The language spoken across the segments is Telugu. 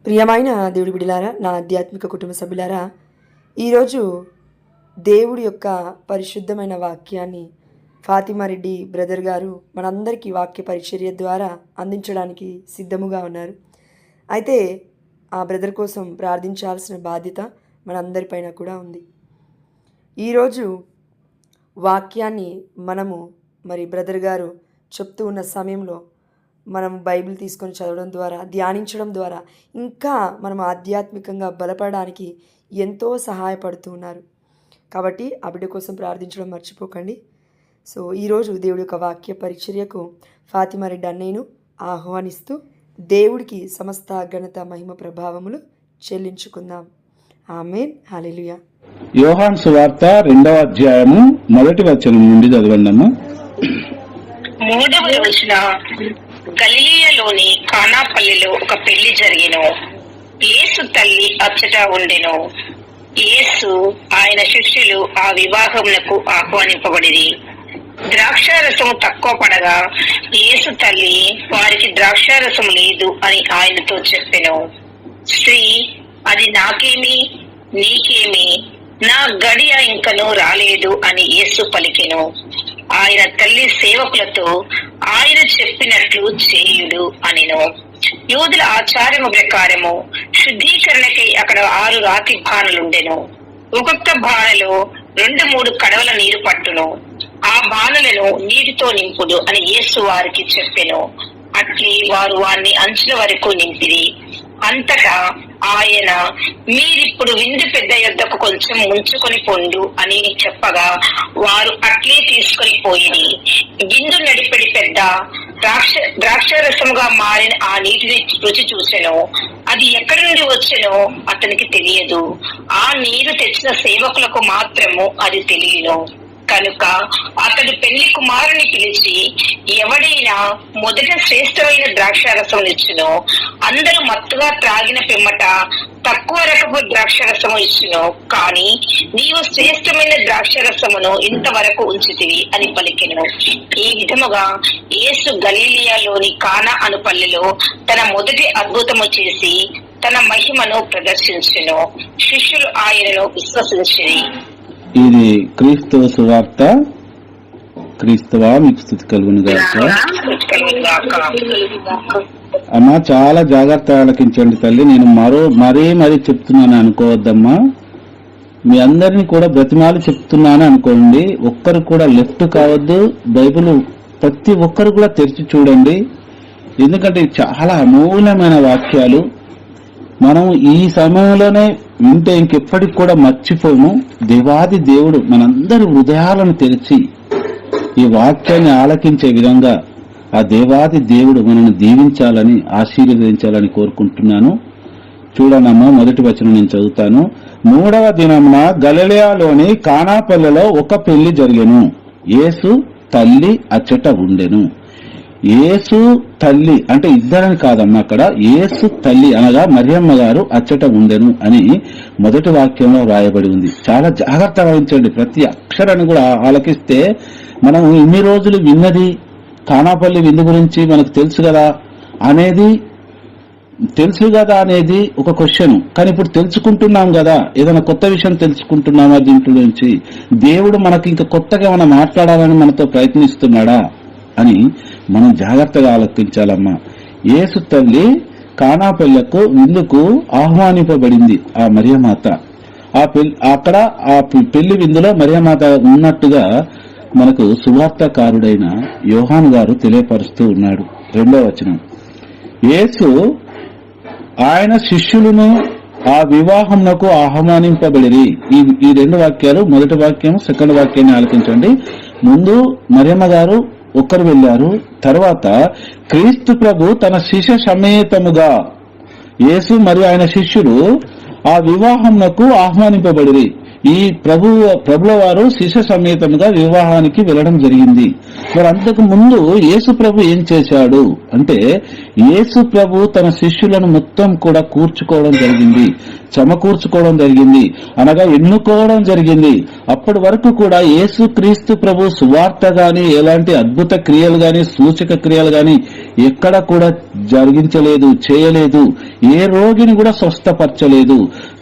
ప్రియమైన దేవుడి బిడ్డలారా, నా ఆధ్యాత్మిక కుటుంబ సభ్యులారా, ఈరోజు దేవుడి యొక్క పరిశుద్ధమైన వాక్యాన్ని ఫాతిమా రెడ్డి బ్రదర్ గారు మనందరికీ వాక్య పరిచర్య ద్వారా అందించడానికి సిద్ధముగా ఉన్నారు. అయితే ఆ బ్రదర్ కోసం ప్రార్థించాల్సిన బాధ్యత మనందరిపైన కూడా ఉంది. ఈరోజు వాక్యాన్ని మనము బ్రదర్ గారు చెప్తూ ఉన్న సమయంలో మనం బైబిల్ తీసుకొని చదవడం ద్వారా, ధ్యానించడం ద్వారా ఇంకా మనం ఆధ్యాత్మికంగా బలపడడానికి ఎంతో సహాయపడుతూ ఉన్నారు. కాబట్టి ఆ బిడ్డ కోసం ప్రార్థించడం మర్చిపోకండి. సో ఈరోజు దేవుడి యొక్క వాక్య పరిచర్యకు ఫాతిమా రెడ్డి అన్నయ్యను ఆహ్వానిస్తూ దేవుడికి సమస్త ఘనత మహిమ ప్రభావములు చెల్లించుకుందాం. ఆమేన్, హల్లెలూయా. యోహాను సువార్త 2వ అధ్యాయము 1వ వచనం నుండి చదవండమ్మా. 3వ రోజున గలిలయలోని కానాపల్లిలో ఒక పెళ్లి జరిగెను. యేసు తల్లి అచ్చట ఉండెను. యేసు ఆయన శిష్యులు ఆ వివాహమునకు ఆహ్వానింపబడిరి. ద్రాక్షారసము తక్కువ పడగా యేసు తల్లి వారికి ద్రాక్షారసము లేదు అని ఆయనతో చెప్పెను. స్త్రీ, అది నాకేమి, నీకేమి, నా గడియ ఇంకనూ రాలేదు అని యేసు పలికెను. ఆయన తల్లి సేవకులతో, ఆయన చెప్పినట్లు చేయుడు అనెను. యూదుల ఆచారము ప్రకారము శుద్ధీకరణకై అక్కడ 6 రాతి బాణలుండెను. ఒక్కొక్క బాణలో 2-3 కడవల నీరు పట్టును. ఆ బాణలను నీటితో నింపుడు అని యేసు వారికి చెప్పెను. అట్లే వారు వారిని అంచుల వరకు నింపిరి. అంతటా ఆయన, మీరిప్పుడు విందు పెద్ద యొద్దకు కొంచెం ముంచుకొని పొండు అని చెప్పగా వారు అట్లే తీసుకొని పోయిరి. విందు నడిపెడి పెద్ద ద్రాక్షరసముగా మారిన ఆ నీటిని రుచి చూసెను. అది ఎక్కడి నుండి వచ్చెనో అతనికి తెలియదు. ఆ నీరు తెచ్చిన సేవకులకు మాత్రము అది తెలియను. కనుక అతడు పెళ్లి కుమారుని పిలిచి, ఎవడైనా మొదట శ్రేష్టమైన ద్రాక్షారసం ఇచ్చును, అందరూ మత్తుగా త్రాగిన పిమ్మట తక్కువ రకపు ద్రాక్షారసము ఇచ్చును, కానీ నీవు శ్రేష్టమైన ద్రాక్షారసమును ఇంతవరకు ఉంచితివి అని పలికెను. ఈ విధముగా యేసు గలిలయలోని కానా అను పల్లెలో తన మొదటి అద్భుతము చేసి తన మహిమను ప్రదర్శించెను. శిష్యులు ఆయనను విశ్వసించిరి. ఇది క్రీస్తు సువార్త. క్రీస్తువా మీకు స్తుతి కలుగును గాక. అమ్మా, చాలా జాగ్రత్తగా ఆలకించండి తల్లి. నేను మరీ చెప్తున్నాను అనుకోవద్దమ్మా. మీ అందరినీ కూడా బ్రతిమాలి చెప్తున్నాను అనుకోండి. ఒక్కరు కూడా లెఫ్ట్ కావద్దు. బైబిల్ ప్రతి ఒక్కరు కూడా తెరిచి చూడండి. ఎందుకంటే చాలా అమూల్యమైన వాక్యాలు. మనం ఈ సమయంలోనే వింటే ఇంకెప్పటికి కూడా మర్చిపోము. దేవాది దేవుడు మనందరి హృదయాలను తెరిచి ఈ వాక్యాన్ని ఆలకించే విధంగా ఆ దేవాది దేవుడు మనల్ని దీవించాలని, ఆశీర్వదించాలని కోరుకుంటున్నాను. చూడనమ్మా, మొదటి వచనం నేను చదువుతాను. 3వ దినమున గలిలయలోని కానాపల్లెలో ఒక పెళ్లి జరిగెను. యేసు తల్లి అచ్చట ఉండెను. యేసు తల్లి అంటే ఇద్దరని కాదమ్మా, అక్కడ యేసు తల్లి అనగా మరియమ్మ గారు అచ్చట ఉండెను అని మొదటి వాక్యంలో రాయబడి ఉంది. చాలా జాగ్రత్తగా వహించండి. ప్రతి అక్షరాన్ని కూడా ఆలకిస్తే మనం ఇన్ని రోజులు విన్నది కానాపల్లి విందు గురించి మనకు తెలుసు కదా అనేది ఒక క్వశ్చన్. కానీ ఇప్పుడు తెలుసుకుంటున్నాం కదా, ఏదైనా కొత్త విషయం తెలుసుకుంటున్నామా దీంట్లో నుంచి? దేవుడు మనకి ఇంకా కొత్తగా ఏమైనా మాట్లాడాలని మనతో ప్రయత్నిస్తున్నాడా అని మనం జాగ్రత్తగా ఆలోచించాలమ్మా. యేసు తల్లి కానాపల్లెకు విందుకు ఆహ్వానింపబడింది. ఆ మరియమాత అక్కడ ఆ పెళ్లి విందులో మరియమాత ఉన్నట్టుగా మనకు సువార్తకారుడైన యోహాను గారు తెలియపరుస్తూ ఉన్నాడు. 2వ వచనం, యేసు ఆయన శిష్యులను ఆ వివాహమునకు ఆహ్వానింపబడిరి. ఈ 2 వాక్యాలు, మొదటి వాక్యం సెకండ్ వాక్యాన్ని ఆలకించండి. ముందు మరియమ్మ గారు ఒకరు వెళ్లారు. తర్వాత క్రీస్తు ప్రభు తన శిష్య సమేతముగా యేసు మరియు ఆయన శిష్యులు ఆ వివాహమునకు ఆహ్వానింపబడిరి. ఈ ప్రభుల వారు శిష్య సమేతంగా వివాహానికి వెళ్ళడం జరిగింది. మరి అంతకు ముందు యేసు ప్రభు ఏం చేశాడు అంటే, యేసు ప్రభు తన శిష్యులను మొత్తం కూడా కూర్చుకోవడం జరిగింది, సమకూర్చుకోవడం జరిగింది, అనగా ఎన్నుకోవడం జరిగింది. అప్పటి వరకు కూడా యేసు క్రీస్తు ప్రభు సువార్త గాని, ఎలాంటి అద్భుత క్రియలు గాని, సూచక క్రియలు గాని ఎక్కడ కూడా జరిగించలేదు, చేయలేదు. ఏ రోగిని కూడా స్వస్థపరచలేదు.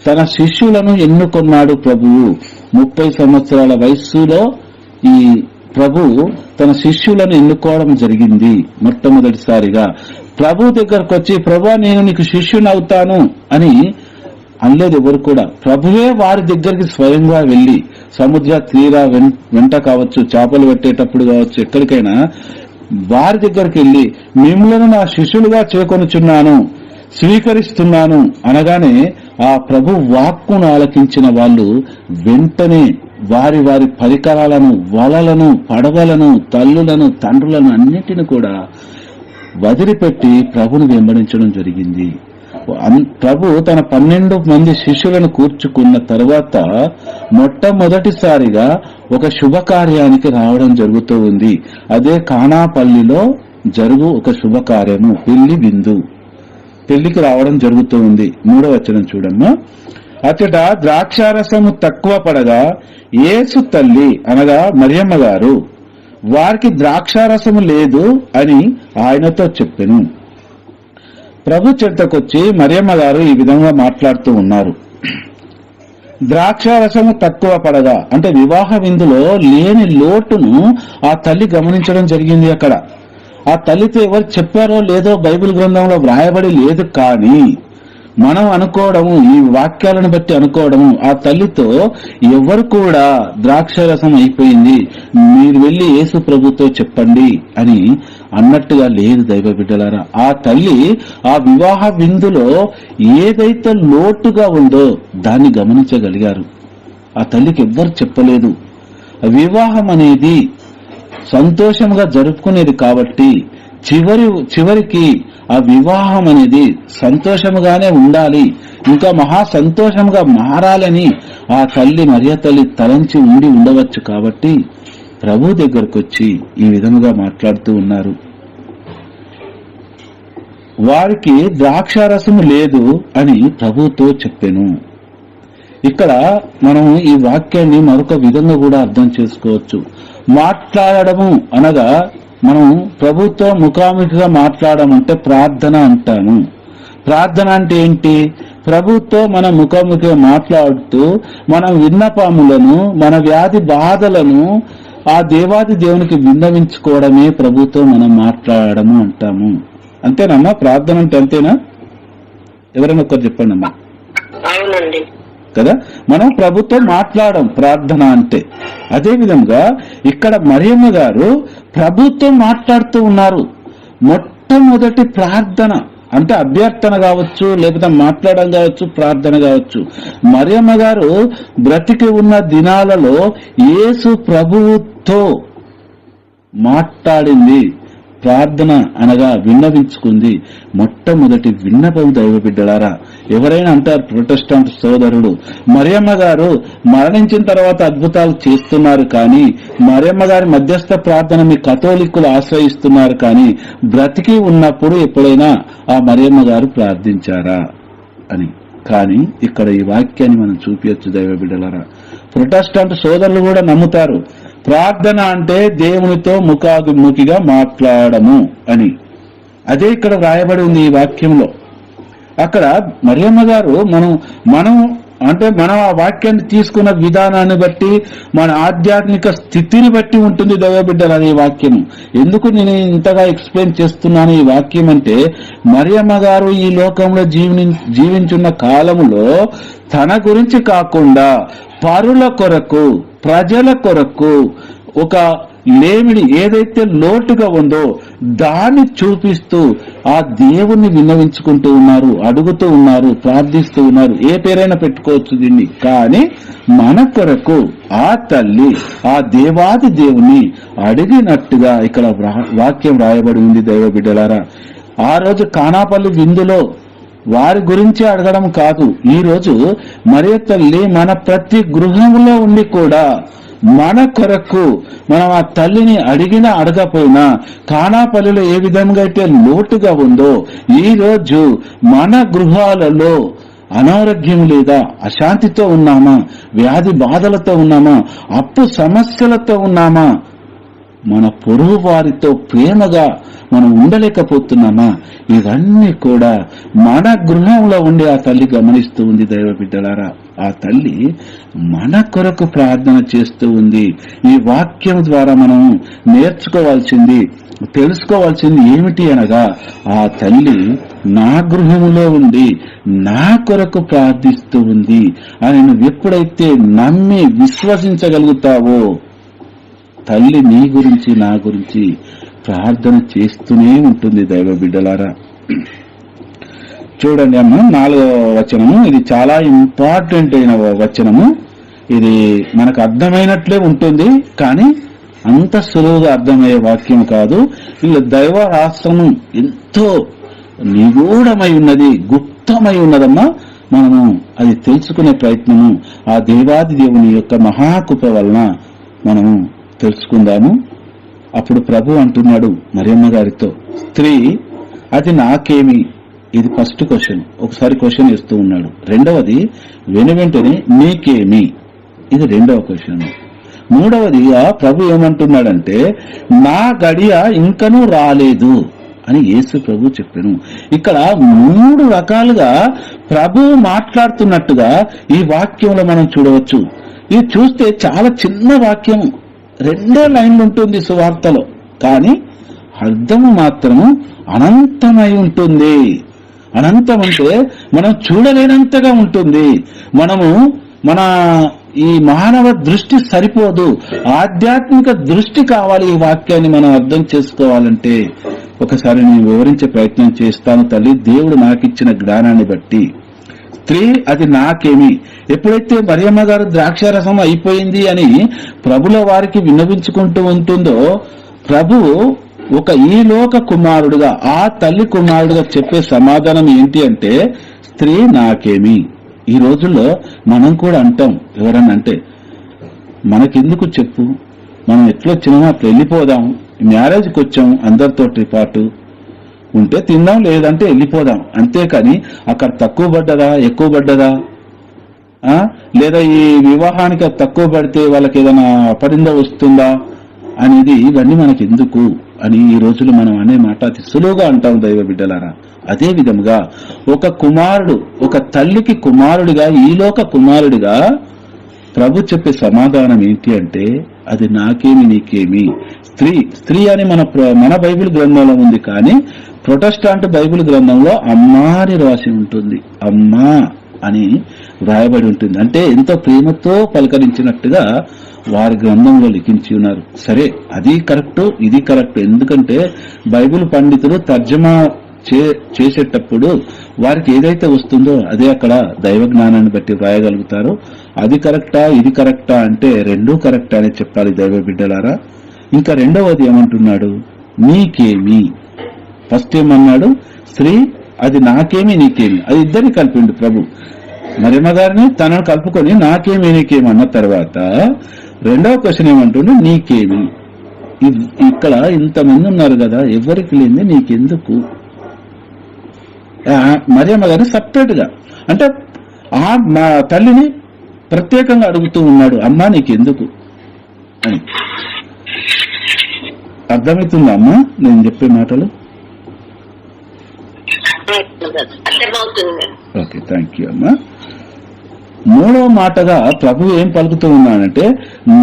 తన శిష్యులను ఎన్నుకున్నాడు ప్రభువు. 30 సంవత్సరాల వయస్సులో ఈ ప్రభువు తన శిష్యులను ఎన్నుకోవడం జరిగింది. మొట్టమొదటిసారిగా ప్రభు దగ్గరకు వచ్చి, ప్రభువా నేను నీకు శిష్యుని అవుతాను అని అనలేదు ఎవరు కూడా. ప్రభువే వారి దగ్గరికి స్వయంగా వెళ్లి, సముద్ర తీర వెంట కావచ్చు, చేపలు పెట్టేటప్పుడు కావచ్చు, ఎక్కడికైనా వారి దగ్గరికి వెళ్లి, మిమ్మలను నా శిష్యులుగా చేకొనుచున్నాను, స్వీకరిస్తున్నాను అనగానే ఆ ప్రభు వాక్కును ఆలకించిన వాళ్ళు వెంటనే వారి వారి పరికరాలను, వలలను, పడవలను, తల్లులను, తండ్రులను అన్నిటిని కూడా వదిలిపెట్టి ప్రభుని వెంబడించడం జరిగింది. ప్రభు తన 12 మంది శిష్యులను కూర్చుకున్న తర్వాత మొట్టమొదటిసారిగా ఒక శుభకార్యానికి రావడం జరుగుతూ ఉంది. అదే కానాపల్లిలో జరుగు ఒక శుభకార్యము, పెళ్లి విందు. పెళ్లికి రావడం జరుగుతూ ఉంది. 3వ వచనం చూడమ్మా. అతడ ద్రాక్షారసము తక్కువ పడగా యేసు తల్లి అనగా మరియమ్మ గారు వారికి ద్రాక్షారసము లేదు అని ఆయనతో చెప్పెను. ప్రభు చెంతకొచ్చి మరియమ్మ గారు ఈ విధంగా మాట్లాడుతూ ఉన్నారు. ద్రాక్షారసము తక్కువ పడగా అంటే వివాహ విందులో లేని లోటును ఆ తల్లి గమనించడం జరిగింది. అక్కడ ఆ తల్లితో ఎవరు చెప్పారో లేదో బైబిల్ గ్రంథంలో వ్రాయబడి లేదు, కానీ మనం అనుకోవడము, ఈ వాక్యాలను బట్టి అనుకోవడము, ఆ తల్లితో ఎవరు కూడా ద్రాక్షారసం అయిపోయింది, మీరు వెళ్లి యేసు ప్రభుతో చెప్పండి అని అన్నట్టుగా లేదు దైవ బిడ్డలారా. ఆ తల్లి ఆ వివాహ విందులో ఏదైతే లోటుగా ఉందో దాన్ని గమనించగలిగారు. ఆ తల్లికి ఎవ్వరు చెప్పలేదు. వివాహం అనేది సంతోషంగా జరుపుకునేది కాబట్టి చివరికి ఆ వివాహం అనేది సంతోషముగానే ఉండాలి, ఇంకా మహా సంతోషంగా మారాలని ఆ తల్లి మరియ తల్లి తలంచి ఉండి ఉండవచ్చు. కాబట్టి ప్రభు దగ్గరకు వచ్చి ఈ విధముగా మాట్లాడుతూ ఉన్నారు. వారికి ద్రాక్షారసము లేదు అని ప్రభుతో చెప్పాను. ఇక్కడ మనం ఈ వాక్యాన్ని మరొక విధంగా కూడా అర్థం చేసుకోవచ్చు. మాట్లాడము అనగా మనం ప్రభుతో ముఖాముఖిగా మాట్లాడమంటే ప్రార్థన అంటాము. ప్రార్థన అంటే ఏంటి? ప్రభుతో మన ముఖాముఖిగా మాట్లాడుతూ మన విన్నపములను, మన వ్యాధి బాధలను ఆ దేవాది దేవునికి విన్నవించుకోవడమే ప్రభుతో మనం మాట్లాడము అంటాము. అంతేనమ్మా? ప్రార్థన అంటే అంతేనా? ఎవరైనా ఒకరు చెప్పండి అమ్మా. అవునండి కదా, మనం ప్రభుతో మాట్లాడడం ప్రార్థన అంటే. అదే విధంగా ఇక్కడ మరియమ్మ గారు ప్రభుతో మాట్లాడుతూ ఉన్నారు. మొట్టమొదటి ప్రార్థన అంటే అభ్యర్థన కావచ్చు, లేకపోతే మాట్లాడడం కావచ్చు, ప్రార్థన కావచ్చు. మరియమ్మ గారు బ్రతికి ఉన్న దినాలలో యేసు ప్రభువుతో మాట్లాడింది. ప్రార్థన అనగా విన్నవించుకుంది. మొట్టమొదటి విన్నపం దైవ బిడ్డలారా. ఎవరైనా అంటారు ప్రొటెస్టాంట్ సోదరుడు, మరియమ్మ గారు మరణించిన తర్వాత అద్భుతాలు చేస్తున్నారు, కానీ మరియమ్మ గారి మధ్యస్థ ప్రార్థన మీ కథోలిక్కులు ఆశ్రయిస్తున్నారు, కానీ బ్రతికి ఉన్నప్పుడు ఎప్పుడైనా ఆ మరియమ్మ గారు ప్రార్థించారా అని. కానీ ఇక్కడ ఈ వాక్యాన్ని మనం చూపించచ్చు దైవ బిడ్డలారా. ప్రొటెస్టాంట్ సోదరులు కూడా నమ్ముతారు ప్రార్థన అంటే దేవునితో ముఖాముఖిగా మాట్లాడము అని. అదే ఇక్కడ రాయబడి ఉంది ఈ వాక్యంలో. అక్కడ మరియమ్మ గారు మనం అంటే మనం ఆ వాక్యాన్ని తీసుకున్న విధానాన్ని బట్టి, మన ఆధ్యాత్మిక స్థితిని బట్టి ఉంటుంది దైవ బిడ్డలు ఈ వాక్యం. ఎందుకు నేను ఇంతగా ఎక్స్ప్లెయిన్ చేస్తున్నాను ఈ వాక్యం అంటే, మరియమ్మ గారు ఈ లోకంలో జీవించున్న కాలములో తన గురించి కాకుండా పరుల కొరకు, ప్రజల కొరకు ఒక లేమిడి ఏదైతే లోటుగా ఉందో దాన్ని చూపిస్తూ ఆ దేవుణ్ణి విన్నవించుకుంటూ ఉన్నారు, అడుగుతూ ఉన్నారు, ప్రార్థిస్తూ ఉన్నారు. ఏ పేరైనా పెట్టుకోవచ్చు దీన్ని, కానీ మన కొరకు ఆ తల్లి ఆ దేవాది దేవుని అడిగినట్టుగా ఇక్కడ వాక్యం రాయబడి ఉంది దైవ బిడ్డలారా. ఆ రోజు కానాపల్లి విందులో వారి గురించి అడగడం కాదు. ఈ రోజు మరియ తల్లి మన ప్రతి గృహంలో ఉండి కూడా మన కొరకు మనం ఆ తల్లిని అడిగినా అడగపోయినా కానాపల్లిలో ఏ విధంగా అయితే లోటుగా ఉందో ఈ రోజు మన గృహాలలో అనారోగ్యం లేదా, అశాంతితో ఉన్నామా, వ్యాధి బాధలతో ఉన్నామా, అప్పు సమస్యలతో ఉన్నామా, మన పొరుగు వారితో ప్రేమగా మనం ఉండలేకపోతున్నామా, ఇవన్నీ కూడా మన గృహంలో ఉండి ఆ తల్లి గమనిస్తూ ఉంది. దైవ బిడ్డలారా, ఆ తల్లి మన కొరకు ప్రార్థన చేస్తూ ఉంది. ఈ వాక్యం ద్వారా మనం నేర్చుకోవాల్సింది, తెలుసుకోవాల్సింది ఏమిటి అనగా, ఆ తల్లి నా గృహంలో ఉండి నా కొరకు ప్రార్థిస్తూ ఉంది అని నువ్వు ఎప్పుడైతే నమ్మి విశ్వసించగలుగుతావో తల్లి నీ గురించి నా గురించి ప్రార్థన చేస్తూనే ఉంటుంది. దైవ బిడ్డలారా, చూడండి అమ్మ 4వ వచనము. ఇది చాలా ఇంపార్టెంట్ అయిన వచనము. ఇది మనకు అర్థమైనట్లే ఉంటుంది, కానీ అంత సులువుగా అర్థమయ్యే వాక్యం కాదు. ఇలా దైవ రాష్ట్రము ఎంతో నిగూఢమై ఉన్నది, గుప్తమై ఉన్నదమ్మా. మనము అది తెలుసుకునే ప్రయత్నము ఆ దేవాది దేవుని యొక్క మహాకృప వలన మనము తెలుసుకుందాము. అప్పుడు ప్రభు అంటున్నాడు మరియమ్మ గారితో, స్త్రీ అది నాకేమి. ఇది ఫస్ట్ క్వశ్చన్, ఒకసారి క్వశ్చన్ ఇస్తూ ఉన్నాడు. రెండవది వెనువెంటనే నీకేమి, ఇది రెండవ క్వశ్చన్. మూడవది ప్రభు ఏమంటున్నాడంటే నా గడియ ఇంకనూ రాలేదు అని యేసు ప్రభు చెప్పాను. ఇక్కడ 3 రకాలుగా ప్రభు మాట్లాడుతున్నట్టుగా ఈ వాక్యంలో మనం చూడవచ్చు. ఇది చూస్తే చాలా చిన్న వాక్యం, 2 లైన్లు ఉంటుంది సువార్తలో, కానీ అర్థము మాత్రము అనంతమై ఉంటుంది. అనంతం అంటే మనం చూడలేనంతగా ఉంటుంది. మన ఈ మానవ దృష్టి సరిపోదు, ఆధ్యాత్మిక దృష్టి కావాలి. ఈ వాక్యాన్ని మనం అర్థం చేసుకోవాలంటే ఒకసారి నేను వివరించే ప్రయత్నం చేస్తాను. తల్లి, దేవుడు నాకిచ్చిన జ్ఞానాన్ని బట్టి స్త్రీ అది నాకేమి. ఎప్పుడైతే మరియమ్మ గారు ద్రాక్షారసం అయిపోయింది అని ప్రభుల వారికి విన్నవించుకుంటూ ఉంటుందో, ప్రభు ఒక ఈ లోక కుమారుడుగా, ఆ తల్లి కుమారుడుగా చెప్పే సమాధానం ఏంటి అంటే స్త్రీ నాకేమి. ఈ రోజుల్లో మనం కూడా అంటాం, ఎవరన్నా అంటే మనకెందుకు చెప్పు, మనం ఎట్లొచ్చినామో అట్లా వెళ్ళిపోదాం, మ్యారేజ్కి వచ్చాం అందరితోటి పాటు, ఉంటే తిందాం లేదంటే వెళ్ళిపోదాం, అంతేకాని అక్కడ తక్కువ పడ్డదా ఎక్కువ పడ్డదా, లేదా ఈ వివాహానికి తక్కువ పడితే వాళ్ళకి ఏదైనా అపరింద వస్తుందా అనేది ఇవన్నీ మనకి ఎందుకు అని ఈ రోజులు మనం అనే మాట అతి సులువుగా అంటాం. దైవ బిడ్డలారా, అదే విధముగా ఒక కుమారుడు, ఒక తల్లికి కుమారుడిగా, ఈలోక కుమారుడిగా ప్రభు చెప్పే సమాధానం ఏంటి అంటే అది నాకేమి నీకేమి. స్త్రీ అని మన బైబిల్ గ్రంథంలో ఉంది, కానీ ప్రొటెస్టాంట్ బైబిల్ గ్రంథంలో అమ్మా అని రాసి ఉంటుంది. అమ్మా అని వ్రాయబడి ఉంటుంది. అంటే ఎంతో ప్రేమతో పలకరించినట్టుగా వారి గ్రంథంలో లిఖించి ఉన్నారు. సరే, అది కరెక్ట్, ఇది కరెక్ట్. ఎందుకంటే బైబిల్ పండితులు తర్జమా చేసేటప్పుడు వారికి ఏదైతే వస్తుందో అదే అక్కడ దైవ జ్ఞానాన్ని బట్టి వ్రాయగలుగుతారు. అది కరెక్టా ఇది కరెక్టా అంటే రెండూ కరెక్టా అని చెప్పాలి దైవ బిడ్డలారా. ఇంకా రెండవది ఏమంటున్నాడు, నీకేమి. ఫస్ట్ ఏమన్నాడు, స్త్రీ అది నాకేమి నీకేమి, అది ఇద్దరిని కలిపిండు ప్రభు. మరియమ్మ గారిని తనను కలుపుకొని నాకేమి నీకేమి అన్న తర్వాత రెండవ క్వశ్చన్ ఏమంటుండే, నీకేమి. ఇక్కడ ఇంతమంది ఉన్నారు కదా, ఎవరికి లేని నీకెందుకు. మరియమ్మ గారిని సపరేట్ గా, అంటే మా తల్లిని ప్రత్యేకంగా అడుగుతూ ఉన్నాడు, అమ్మా నీకెందుకు అని. అర్థమవుతుందా అమ్మా నేను చెప్పే మాటలు? ఓకే, థ్యాంక్ యూ అమ్మా. మూడవ మాటగా ప్రభు ఏం పలుకుతూ ఉన్నాడంటే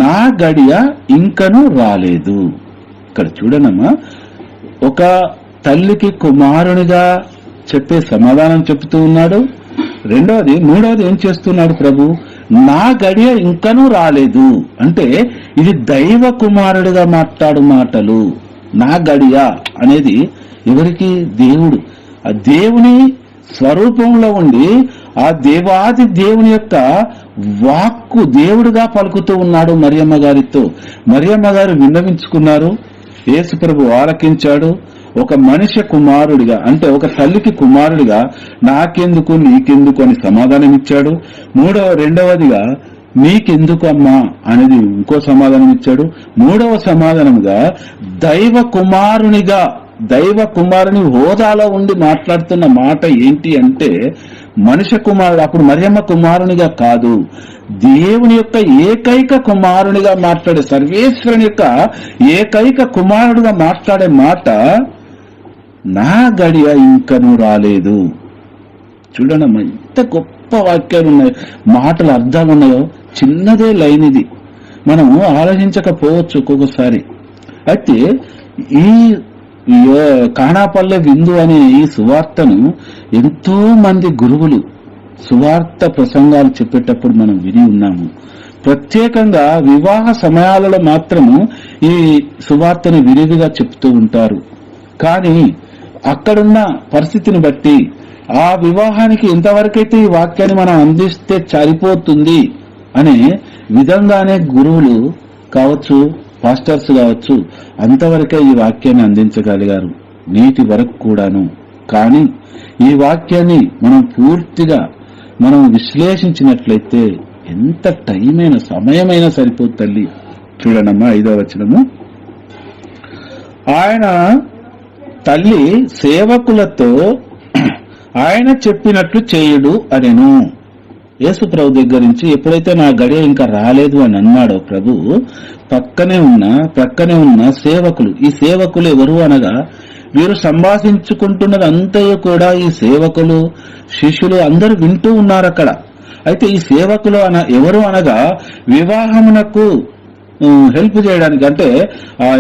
నా గడియ ఇంకనూ రాలేదు. ఇక్కడ చూడనమ్మా, ఒక తల్లికి కుమారునిగా చెప్పే సమాధానం చెప్తూ ఉన్నాడు. మూడవది ఏం చేస్తున్నాడు ప్రభు, నా గడియ ఇంకనూ రాలేదు అంటే ఇది దైవ కుమారుడిగా మాట్లాడు మాటలు. నా గడియ అనేది ఎవరికి? దేవుడు, ఆ దేవుని స్వరూపంలో ఉండి ఆ దేవాది దేవుని యొక్క వాక్కు దేవుడుగా పలుకుతూ ఉన్నాడు మరియమ్మ గారితో. మరియమ్మ గారు విన్నవించుకున్నారు, యేసు ప్రభు ఆలకించాడు. ఒక మనిషి కుమారుడిగా, అంటే ఒక తల్లికి కుమారుడిగా నాకెందుకు నీకెందుకు అని సమాధానం ఇచ్చాడు. రెండవదిగా నీకెందుకు అమ్మా అనేది ఇంకో సమాధానం ఇచ్చాడు. మూడవ సమాధానముగా దైవ కుమారుని హోదాలో ఉండి మాట్లాడుతున్న మాట ఏంటి అంటే, మనిషి కుమారుడు, అప్పుడు మరియమ్మ కుమారునిగా కాదు, దేవుని యొక్క ఏకైక కుమారునిగా మాట్లాడే, సర్వేశ్వరుని యొక్క ఏకైక కుమారుడుగా మాట్లాడే మాట, నా గడియ ఇంకను రాలేదు. చూడండి ఎంత గొప్ప వాక్యాలు ఉన్నాయి, మాటలు అర్థాలు ఉన్నాయో. చిన్నదే లైన్ ఇది, మనము ఆలోచించకపోవచ్చు ఒక్కొక్కసారి. అయితే ఈ కానాపల్లె విందు అనే ఈ సువార్తను ఎంతో మంది గురువులు సువార్త ప్రసంగాలు చెప్పేటప్పుడు మనం విని ఉన్నాము. ప్రత్యేకంగా వివాహ సమయాలలో మాత్రము ఈ సువార్తను విరివిగా చెప్తూ ఉంటారు. కానీ అక్కడున్న పరిస్థితిని బట్టి ఆ వివాహానికి ఎంతవరకైతే ఈ వాక్యాన్ని మనం అందిస్తే సరిపోతుంది అనే విధంగానే గురువులు కావచ్చు, పాస్టర్స్ కావచ్చు, అంతవరకే ఈ వాక్యాన్ని అందించగలిగారు, నేటి వరకు కూడాను. కానీ ఈ వాక్యాన్ని మనం పూర్తిగా విశ్లేషించినట్లయితే ఎంత టైమైనా సమయమైనా సరిపోదు తల్లి. చూడనమ్మా 5వ వచనము, ఆయన తల్లి సేవకులతో ఆయన చెప్పినట్లు చేయుడు అనెను. యేసు ప్రభు దగ్గర నుంచి ఎప్పుడైతే నా గడియ ఇంకా రాలేదు అని అన్నాడో ప్రభు, ప్రక్కనే ఉన్న సేవకులు, ఈ సేవకులు ఎవరు అనగా వీరు సంభాషించుకుంటున్నది అంతయు కూడా ఈ సేవకులు, శిష్యులు అందరూ వింటూ ఉన్నారు అక్కడ. అయితే ఈ సేవకులు ఎవరు అనగా వివాహమునకు హెల్ప్ చేయడానికి, అంటే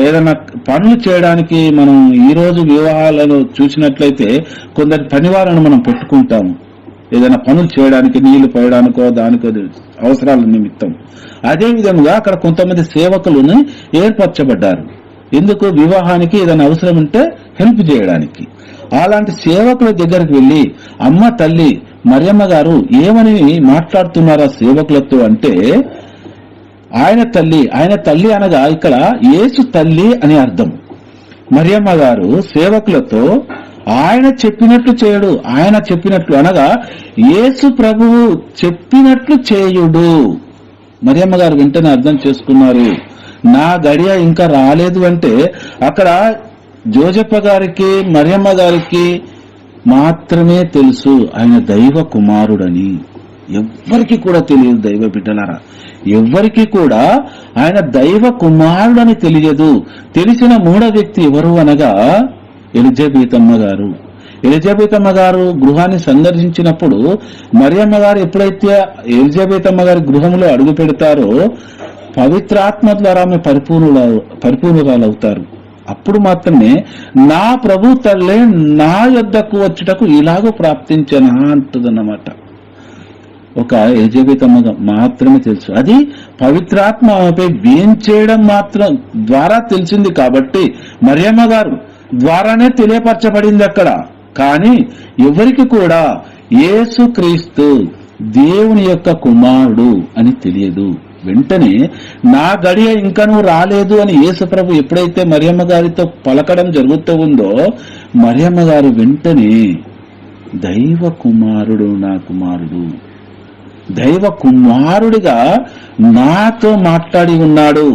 ఏదైనా పనులు చేయడానికి. మనం ఈ రోజు వివాహాలను చూసినట్లయితే కొందరి పనివాళ్ళను మనం పెట్టుకుంటాము, ఏదైనా పనులు చేయడానికి, నీళ్లు పోయడానికో దానికో అవసరాల నిమిత్తం. అదే విధంగా అక్కడ కొంతమంది సేవకులను ఏర్పరచబడ్డారు. ఎందుకు? వివాహానికి ఏదైనా అవసరం ఉంటే హెల్ప్ చేయడానికి. అలాంటి సేవకుల దగ్గరికి వెళ్లి, అమ్మ తల్లి మరియమ్మ గారు ఏమని మాట్లాడుతున్నారా సేవకులతో అంటే, ఆయన తల్లి అనగా ఇక్కడ యేసు తల్లి అని అర్థం. మరియమ్మ గారు సేవకులతో ఆయన చెప్పినట్లు చేయుడు, ఆయన చెప్పినట్లు అనగా యేసు ప్రభువు చెప్పినట్లు చేయుడు. మరియమ్మ గారు వెంటనే అర్థం చేసుకున్నారు, నా గడియ ఇంకా రాలేదు అంటే అక్కడ జోజప్ప గారికి మరియమ్మ గారికి మాత్రమే తెలుసు ఆయన దైవ కుమారుడని. ఎవ్వరికి కూడా తెలియదు దైవ బిడ్డలారా, ఎవ్వరికి కూడా ఆయన దైవ కుమారుడని తెలియదు. తెలిసిన మూడో వ్యక్తి ఎవరు అనగా ఎలిజబెతమ్మ గారు. ఎలిజబెతమ్మ గారు గృహాన్ని సందర్శించినప్పుడు మరియమ్మ గారు ఎప్పుడైతే ఎలిజబెతమ్మ గారి గృహంలో అడుగు పెడతారో పవిత్రాత్మ ద్వారా ఆమె పరిపూర్ణురాలవుతారు. అప్పుడు మాత్రమే నా ప్రభు తల్లే నా యొద్దకు వచ్చుటకు ఇలాగో ప్రాప్తించనా అంటుందన్నమాట. ఒక ఎలిజబెతమ్మ మాత్రమే తెలుసు, అది పవిత్రాత్మ ఆమెపై వేంచేయడం మాత్రం ద్వారా తెలిసింది. కాబట్టి మరియమ్మ గారు ద్వారానే తెలియపరచబడింది అక్కడ. కానీ ఎవరికి కూడా యేసుక్రీస్తు దేవుని యొక్క కుమారుడు అని తెలియదు. వెంటనే నా గడియ ఇంకనూ రాలేదు అని యేసు ప్రభు ఎప్పుడైతే మరియమ్మ గారితో పలకడం జరుగుతూ ఉందో, మరియమ్మ గారు వెంటనే దైవ కుమారుడు, నా కుమారుడు, దైవ కుమారుడిగా నాతో మాట్లాడి ఉన్నాడు,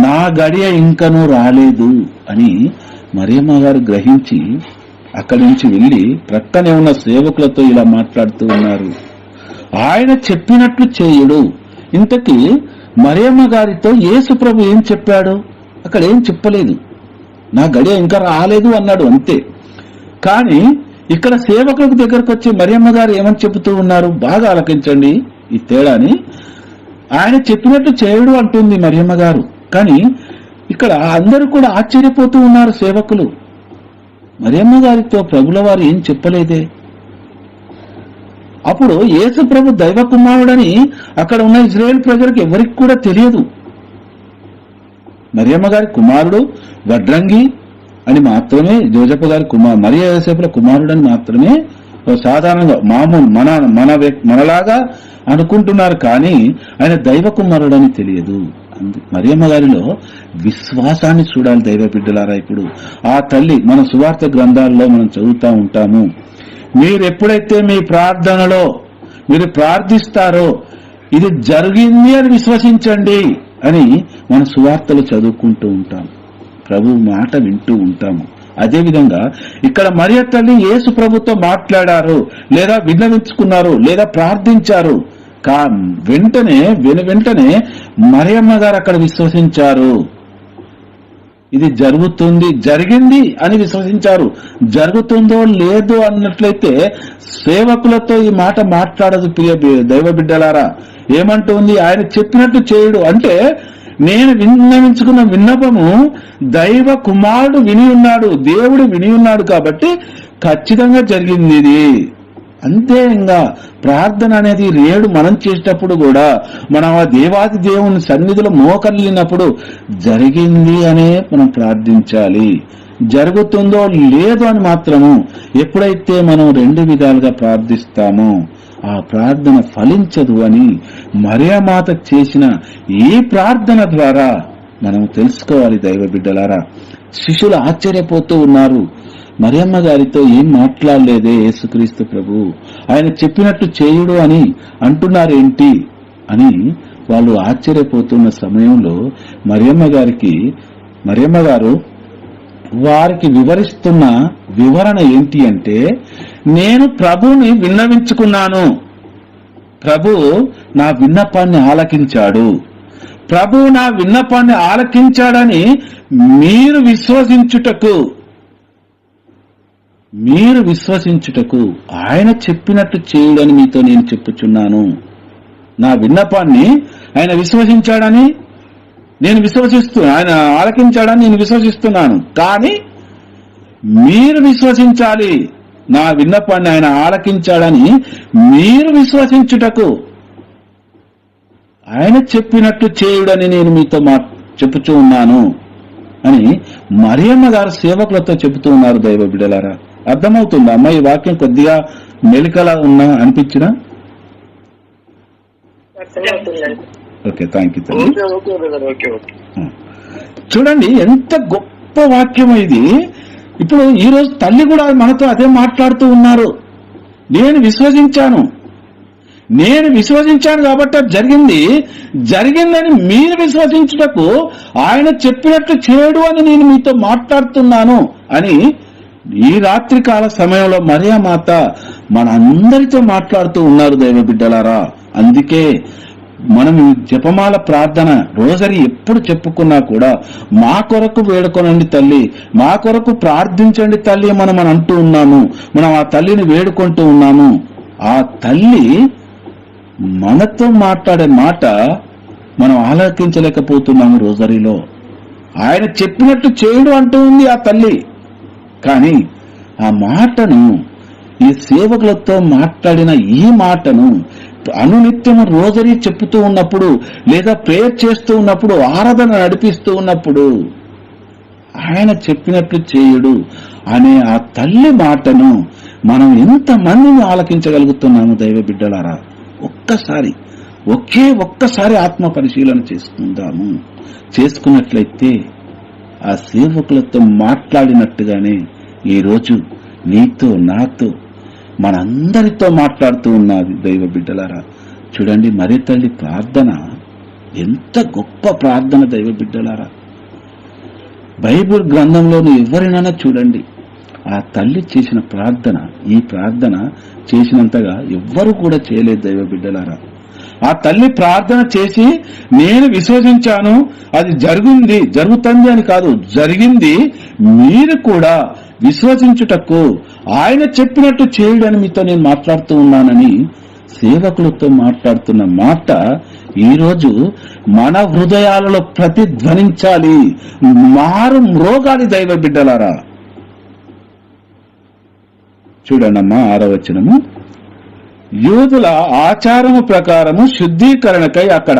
నా గడియ ఇంకనూ రాలేదు అని మరియమ్మ గారు గ్రహించి అక్కడి నుంచి వెళ్లి ప్రక్కనే ఉన్న సేవకులతో ఇలా మాట్లాడుతూ ఉన్నారు, ఆయన చెప్పినట్లు చేయుడు. ఇంతకీ మరియమ్మ గారితో యేసు ప్రభు ఏం చెప్పాడు? అక్కడ ఏం చెప్పలేదు, నా గడియ ఇంకా రాలేదు అన్నాడు అంతే. కానీ ఇక్కడ సేవకులకు దగ్గరకు వచ్చి మరియమ్మ గారు ఏమని చెబుతూ ఉన్నారు? బాగా ఆలకించండి ఈ తేడాని. ఆయన చెప్పినట్టు చేయుడు అంటుంది మరియమ్మ గారు, కానీ ఇక్కడ అందరూ కూడా ఆశ్చర్యపోతూ ఉన్నారు సేవకులు. మరియమ్మ గారితో ప్రభుల వారు ఏం చెప్పలేదే. అప్పుడు యేసు ప్రభు దైవ కుమారుడని అక్కడ ఉన్న ఇజ్రాయేల్ ప్రజలకు ఎవరికి కూడా తెలియదు. మరియమ్మ గారి కుమారుడు వడ్రంగి అని మాత్రమే, జోజప్ప గారి మరియ యోసేపుల కుమారుడని మాత్రమే సాధారణంగా మామూలు మనలాగా అనుకుంటున్నారు. కానీ ఆయన దైవ కుమారుడని తెలియదు. మరియమ్మ గారిలో విశ్వాసాన్ని చూడాలి దైవ బిడ్డలారా. ఇప్పుడు ఆ తల్లి మన సువార్త గ్రంథాల్లో మనం చదువుతా ఉంటాము, మీరు ఎప్పుడైతే మీ ప్రార్థనలో మీరు ప్రార్థిస్తారో ఇది జరిగింది అని విశ్వసించండి అని మన సువార్తలు చదువుకుంటూ ఉంటాం, ప్రభు మాట వింటూ ఉంటాము. అదేవిధంగా ఇక్కడ మరియ తల్లి యేసు ప్రభుతో మాట్లాడారు, లేదా విన్నవించుకున్నారు, లేదా ప్రార్థించారు. వెంటనే మరియమ్మ గారు అక్కడ విశ్వసించారు, ఇది జరిగింది అని విశ్వసించారు. జరుగుతుందో లేదో అన్నట్లయితే సేవకులతో ఈ మాట మాట్లాడదు ప్రియ దైవ బిడ్డలారా. ఏమంటుంది? ఆయన చెప్పినట్టు చేయుడు అంటే నేను విన్నవించుకున్న విన్నపము దైవ కుమారుడు విని ఉన్నాడు, దేవుడు విని ఉన్నాడు కాబట్టి ఖచ్చితంగా జరిగింది ఇది. అంతే. ఇంకా ప్రార్థన అనేది రేడు మనం చేసేటప్పుడు కూడా మనం ఆ దేవాది దేవుని సన్నిధిలో మోకరిల్లినప్పుడు జరిగింది అనే మనం ప్రార్థించాలి. జరుగుతుందో లేదో అని మాత్రము ఎప్పుడైతే మనం రెండు విధాలుగా ప్రార్థిస్తామో ఆ ప్రార్థన ఫలించదు అని మరియమాత చేసిన ఈ ప్రార్థన ద్వారా మనం తెలుసుకోవాలి దైవ బిడ్డలారా. శిష్యులు ఆశ్చర్యపోతూ ఉన్నారు, మరియమ్మ గారితో ఏం మాట్లాడలేదే యేసుక్రీస్తు ప్రభు, ఆయన చెప్పినట్టు చేయుడు అని అంటున్నారేంటి అని వాళ్ళు ఆశ్చర్యపోతున్న సమయంలో మరియమ్మ గారు వారికి వివరిస్తున్న వివరణ ఏంటి అంటే, నేను ప్రభుని విన్నవించుకున్నాను, ప్రభు నా విన్నపాన్ని ఆలకించాడు, ప్రభు నా విన్నపాన్ని ఆలకించాడని మీరు విశ్వసించుటకు ఆయన చెప్పినట్టు చేయుడని మీతో నేను చెప్పుచున్నాను. నా విన్నపాన్ని ఆయన విశ్వసించాడని నేను ఆయన ఆలకించాడని నేను విశ్వసిస్తున్నాను. కానీ మీరు విశ్వసించాలి, నా విన్నపాన్ని ఆయన ఆలకించాడని మీరు విశ్వసించుటకు ఆయన చెప్పినట్టు చేయుడని నేను మీతో చెప్పుచూ ఉన్నాను అని మరియమ్మ గారు సేవకులతో చెబుతూ ఉన్నారు దైవ బిడ్డలారా. అర్థమవుతుందా అమ్మ? ఈ వాక్యం కొద్దిగా మెలికలా ఉన్నా అనిపించినా? Okay, thank you. చూడండి ఎంత గొప్ప వాక్యం ఇది. ఇప్పుడు ఈ రోజు తల్లి కూడా మనతో అదే మాట్లాడుతూ ఉన్నారు. నేను విశ్వసించాను కాబట్టి జరిగిందని మీరు విశ్వసించుటకు ఆయన చెప్పినట్లు చేయడు అని నేను మీతో మాట్లాడుతున్నాను అని ఈ రాత్రికాల సమయంలో మరియమాత మన అందరితో మాట్లాడుతూ ఉన్నారు దైవ బిడ్డలారా. అందుకే మనం జపమాల ప్రార్థన రోజరీ ఎప్పుడు చెప్పుకున్నా కూడా మా కొరకు వేడుకొనండి తల్లి, మా కొరకు ప్రార్థించండి తల్లి మనం అంటూ ఉన్నాము. మనం ఆ తల్లిని వేడుకుంటూ ఉన్నాము. ఆ తల్లి మనతో మాట్లాడే మాట మనం ఆలకించలేకపోతున్నాము రోజరీలో. ఆయన చెప్పినట్టు చేయుడు అంటూ ఉంది ఆ తల్లి. కానీ ఆ మాటను, ఈ సేవకులతో మాట్లాడిన ఈ మాటను అనునిత్యము రోజరీ చెప్పుతూ ఉన్నప్పుడు, లేదా ప్రేయర్ చేస్తూ ఉన్నప్పుడు, ఆరాధన నడిపిస్తూ ఉన్నప్పుడు ఆయన చెప్పినట్లు చేయుడు అనే ఆ తల్లి మాటను మనం ఎంతమందిని ఆలకించగలుగుతున్నాము దైవ బిడ్డలారా? ఒక్కసారి ఆత్మ పరిశీలన చేసుకుందాము. చేసుకున్నట్లయితే ఆ సేవకులతో మాట్లాడినట్టుగానే ఈరోజు నీతో నాతో మనందరితో మాట్లాడుతూ ఉన్నది దైవ బిడ్డలారా. చూడండి మరి తల్లి ప్రార్థన ఎంత గొప్ప ప్రార్థన దైవ బిడ్డలారా. బైబిల్ గ్రంథంలోని ఎవరినైనా చూడండి, ఆ తల్లి చేసిన ప్రార్థన ఈ ప్రార్థన చేసినంతగా ఎవ్వరూ కూడా చేయలేదు దైవ బిడ్డలారా. ఆ తల్లి ప్రార్థన చేసి నేను విశ్వసించాను, అది జరుగుతుంది అని కాదు, జరిగింది, మీరు కూడా విశ్వసించుటకు ఆయన చెప్పినట్టు చేయుడని మీతో నేను మాట్లాడుతూ ఉన్నానని సేవకులతో మాట్లాడుతున్న మాట ఈరోజు మన హృదయాలలో ప్రతిధ్వనించాలి, మారు మ్రోగాలి దైవ బిడ్డలారా. చూడండమ్మా 6వ వచనము. యూదుల ఆచారము ప్రకారము శుద్ధీకరణకై అక్కడ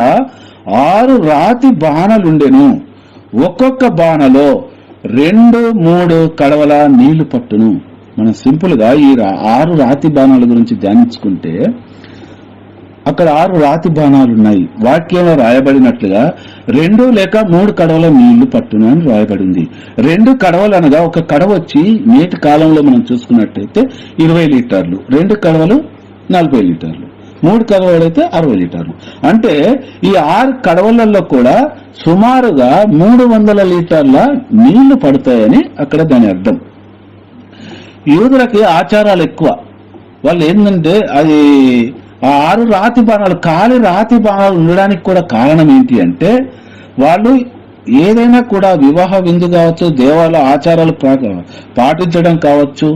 6 రాతి బాణలుండెను, ఒక్కొక్క బాణలో 2-3 కడవల నీళ్లు పట్టును. మనం సింపుల్ గా ఈ 6 రాతి బాణాల గురించి ధ్యానించుకుంటే అక్కడ 6 రాతి బాణాలు ఉన్నాయి. వాక్యంలో రాయబడినట్లుగా 2 లేక 3 కడవల నీళ్లు పట్టును అని రాయబడింది. 2 కడవలు అనగా ఒక కడవ వచ్చి నేటి కాలంలో మనం చూసుకున్నట్టయితే 20 లీటర్లు, 2 కడవలు 40 లీటర్లు, 3 కడవలు అయితే 60 లీటర్లు. అంటే ఈ 6 కడవలలో కూడా సుమారుగా 300 లీటర్ల నీళ్లు పడతాయని అక్కడ దాని అర్థం. యూదులకి ఆచారాలు ఎక్కువ. వాళ్ళు ఏంటంటే అది ఆ 6 రాతి బాణాలు, ఖాళీ రాతి బాణాలు ఉండడానికి కూడా కారణం ఏంటి అంటే వాళ్ళు ఏదైనా కూడా వివాహ విందు కావచ్చు, దేవాలయ ఆచారాలు పాటించడం కావచ్చు,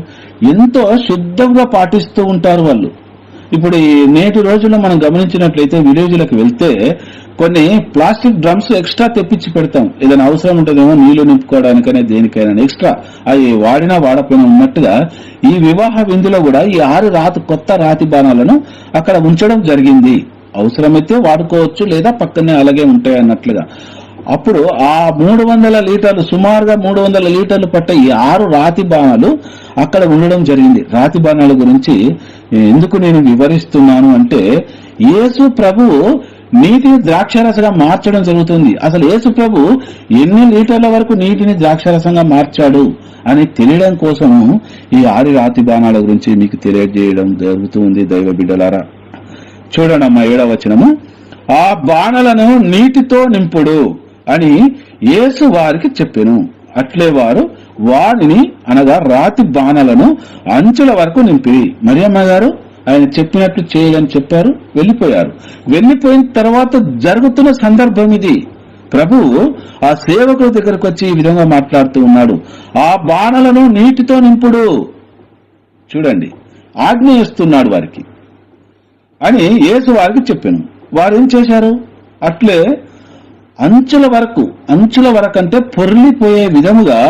ఎంతో శుద్ధంగా పాటిస్తూ ఉంటారు వాళ్ళు. ఇప్పుడు ఈ నేటి రోజుల్లో మనం గమనించినట్లయితే విలేజ్లకు వెళ్తే కొన్ని ప్లాస్టిక్ డ్రమ్స్ ఎక్స్ట్రా తెప్పించి పెడతాం. ఏదైనా అవసరం ఉంటుందేమో నీళ్లు నింపుకోవడానికనే దేనికైనా ఎక్స్ట్రా అవి వాడినా వాడపోయినా ఉన్నట్టుగా ఈ వివాహ విందులో కూడా ఈ 6 కొత్త రాతి బాణాలను అక్కడ ఉంచడం జరిగింది. అవసరమైతే వాడుకోవచ్చు, లేదా పక్కనే అలాగే ఉంటాయి అన్నట్లుగా. అప్పుడు ఆ 300 లీటర్లు, సుమారుగా 300 లీటర్లు పట్టే ఈ 6 రాతి బాణాలు అక్కడ ఉండడం జరిగింది. రాతి బాణాల గురించి ఎందుకు నేను వివరిస్తున్నాను అంటే యేసు ప్రభు నీటిని ద్రాక్షారసంగా మార్చడం జరుగుతుంది. అసలు యేసు ప్రభు ఎన్ని లీటర్ల వరకు నీటిని ద్రాక్షారసంగా మార్చాడు అని తెలియడం కోసము ఈ 6 రాతి బాణాల గురించి మీకు తెలియజేయడం జరుగుతుంది. దైవ బిడ్డలారా, చూడండి అమ్మా 7వ వచనము, ఆ బాణలను నీటితో నింపుడు అని యేసు వారికి చెప్పెను. అట్లే వారు వారిని అనగా రాతి బాణలను అంచుల వరకు నింపిరి. మరియమ్మ గారు ఆయన చెప్పినట్లు చేయని చెప్పారు, వెళ్లిపోయారు. వెళ్లిపోయిన తర్వాత జరుగుతున్న సందర్భం ఇది. ప్రభువు ఆ సేవకుల దగ్గరకు వచ్చి ఈ విధంగా మాట్లాడుతూ ఉన్నాడు, ఆ బాణలను నీటితో నింపుడు. చూడండి, ఆజ్ఞ ఇస్తున్నాడు వారికి అని యేసు వారికి చెప్పాను. వారు ఏం చేశారు? అట్లే అంచుల వరకు అంటే పొర్లిపోయే విధముగా